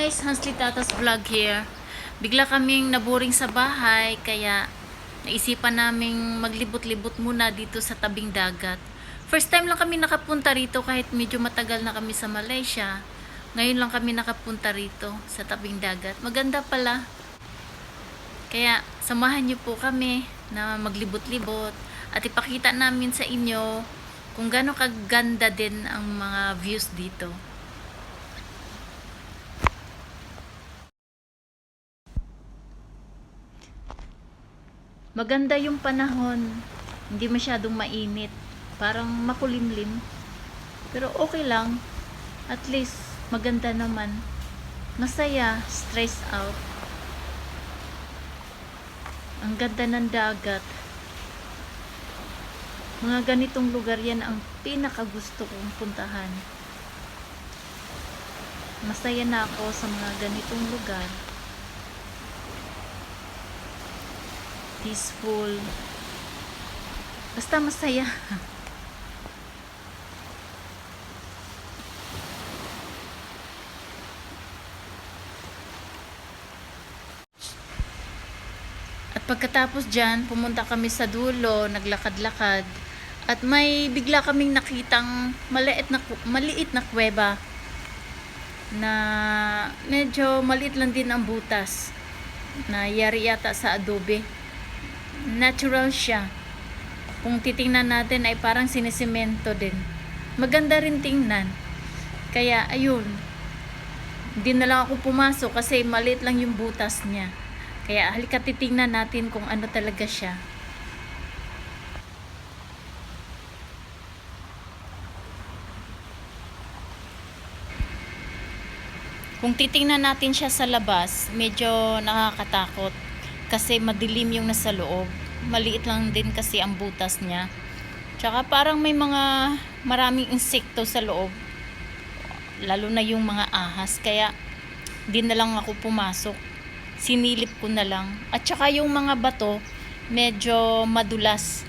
guys, Hansly Tatas Vlog here. Bigla kaming naboring sa bahay kaya naisipan naming maglibot-libot muna dito sa tabing dagat. First time lang kami nakapunta rito kahit medyo matagal na kami sa Malaysia. Ngayon lang kami nakapunta rito sa tabing dagat. Maganda pala. Kaya samahan niyo po kami na maglibot-libot at ipakita namin sa inyo kung gaano kaganda din ang mga views dito. Maganda yung panahon. Hindi masyadong mainit. Parang makulimlim. Pero okay lang. At least, maganda naman. Masaya, stress out. Ang ganda ng dagat. Mga ganitong lugar yan ang pinakagusto kong puntahan. Masaya na ako sa mga ganitong lugar. Peaceful. Basta masaya. At pagkatapos dyan, pumunta kami sa dulo, naglakad-lakad. At may bigla kaming nakitang maliit na kuweba na medyo maliit lang din ang butas. Na yari yata sa adobe. Natural siya. Kung titingnan natin ay parang sinisemento din. Maganda rin tingnan. Kaya ayun. Hindi na lang ako pumasok kasi maliit lang yung butas niya. Kaya halika titingnan natin kung ano talaga siya. Kung titingnan natin siya sa labas, medyo nakakatakot. Kasi madilim yung nasa loob. Maliit lang din kasi ang butas niya. Tsaka parang may maraming insekto sa loob. Lalo na yung mga ahas. Kaya di na lang ako pumasok. Sinilip ko na lang. At tsaka yung mga bato, medyo madulas.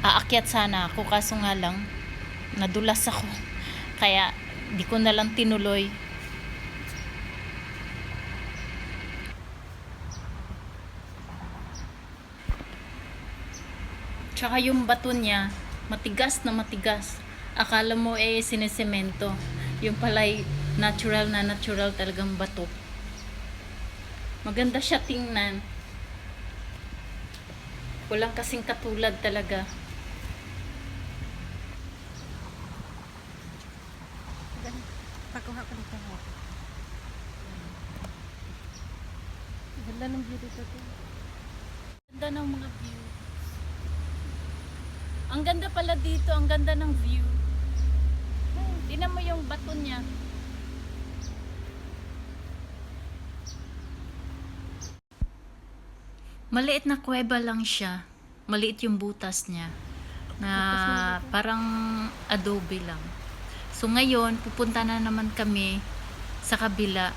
Aakyat sana ako kaso nga lang, nadulas ako. Kaya di ko na lang tinuloy. Tsaka yung bato niya, matigas na matigas. Akala mo sinisemento. Yung pala'y natural talagang bato. Maganda siya tingnan. Walang kasing katulad talaga. Pakuha ko dito. Ganda ng view dito. Ganda ng mga view. Ang ganda pala dito, ang ganda ng view. Tingnan mo yung bato niya. Maliit na kuweba lang siya. Maliit yung butas niya. Na parang adobe lang. So ngayon, pupunta na naman kami sa kabila.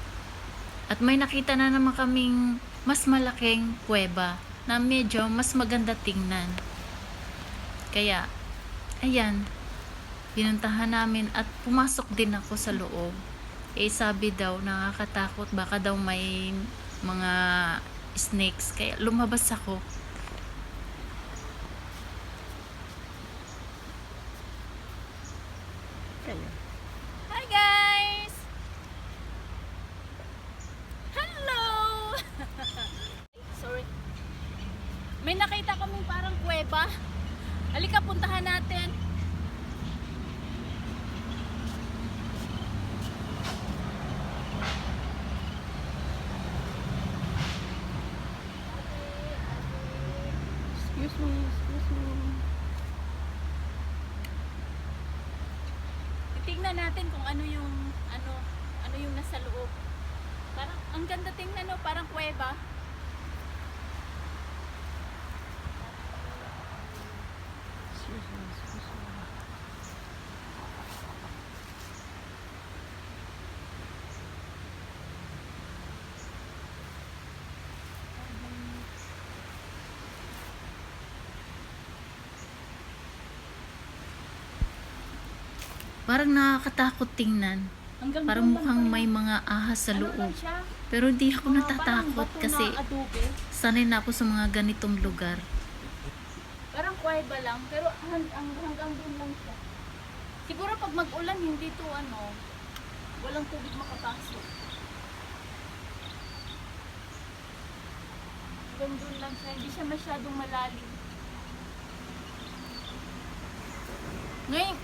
At may nakita na naman kaming mas malaking kuweba na medyo mas maganda tingnan. Kaya, ayan, pinuntahan namin at pumasok din ako sa loob. Sabi daw, nakakatakot, baka daw may mga snakes. Kaya lumabas ako. Hi guys! Hello! Sorry. May nakita kaming parang kuweba. Halika, puntahan natin. Excuse me. Titingnan natin kung ano yung nasa loob. Parang ang ganda tingnan, no, parang kuweba. Excuse me. Parang nakakatakot tingnan. Hanggang Parang doon lang mukhang pala. may mga ahas sa Ano lang loob. siya? Pero hindi ako Parang natatakot bato kasi na adobe. sanay na ako sa mga ganitong lugar. Parang kuweba lang, pero hanggang doon lang siya. Siguro pag mag-ulan, hindi to walang tubig makapasok. Hanggang doon lang siya, hindi siya masyadong malalim.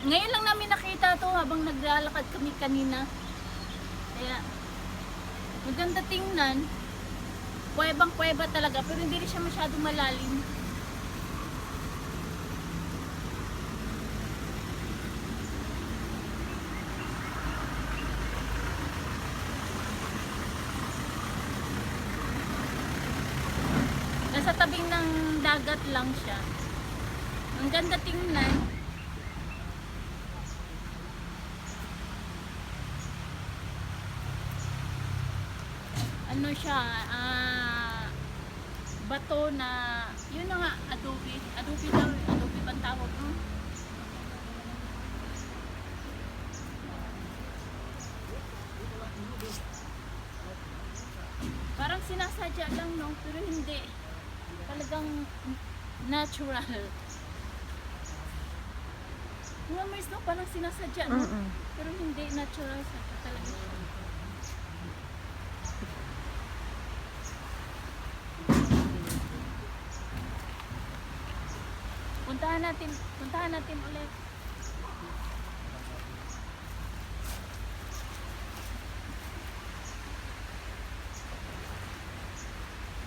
Ngayon lang namin nakita to habang naglalakad kami kanina. Kaya, maganda tingnan. Kuwebang-kuweba talaga, pero hindi rin siya masyadong malalim. Nasa tabing ng dagat lang siya. Ang ganda tingnan. Ano siya, bato na, yun na nga, adobe. Adobe daw, adobe bang tawag mo? Parang sinasadya lang, no? Pero hindi. Talagang natural. Memories, no? Parang sinasadya, no? Pero hindi natural siya. Talaga siya. Puntahan natin ulit.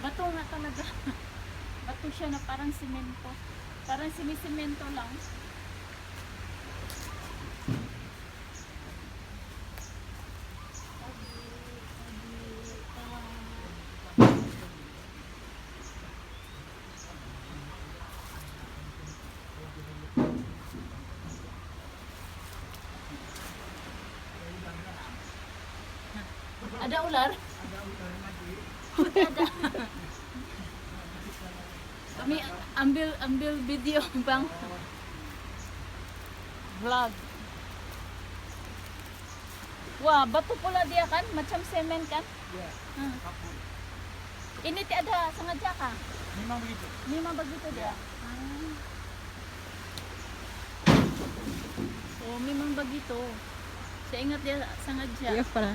Bato nga talaga. Bato siya na parang simento. Parang sinisemento lang. Ada ular? Ada. Kami ambil video bang vlog. Wah, batu pula dia kan, macam semen kan? Ya, Hmm. kapur. Ini tiada sengaja kah? Memang begitu. Memang begitu dia. Oh, memang begitu. Saya ingat dia sengaja. Iya pala.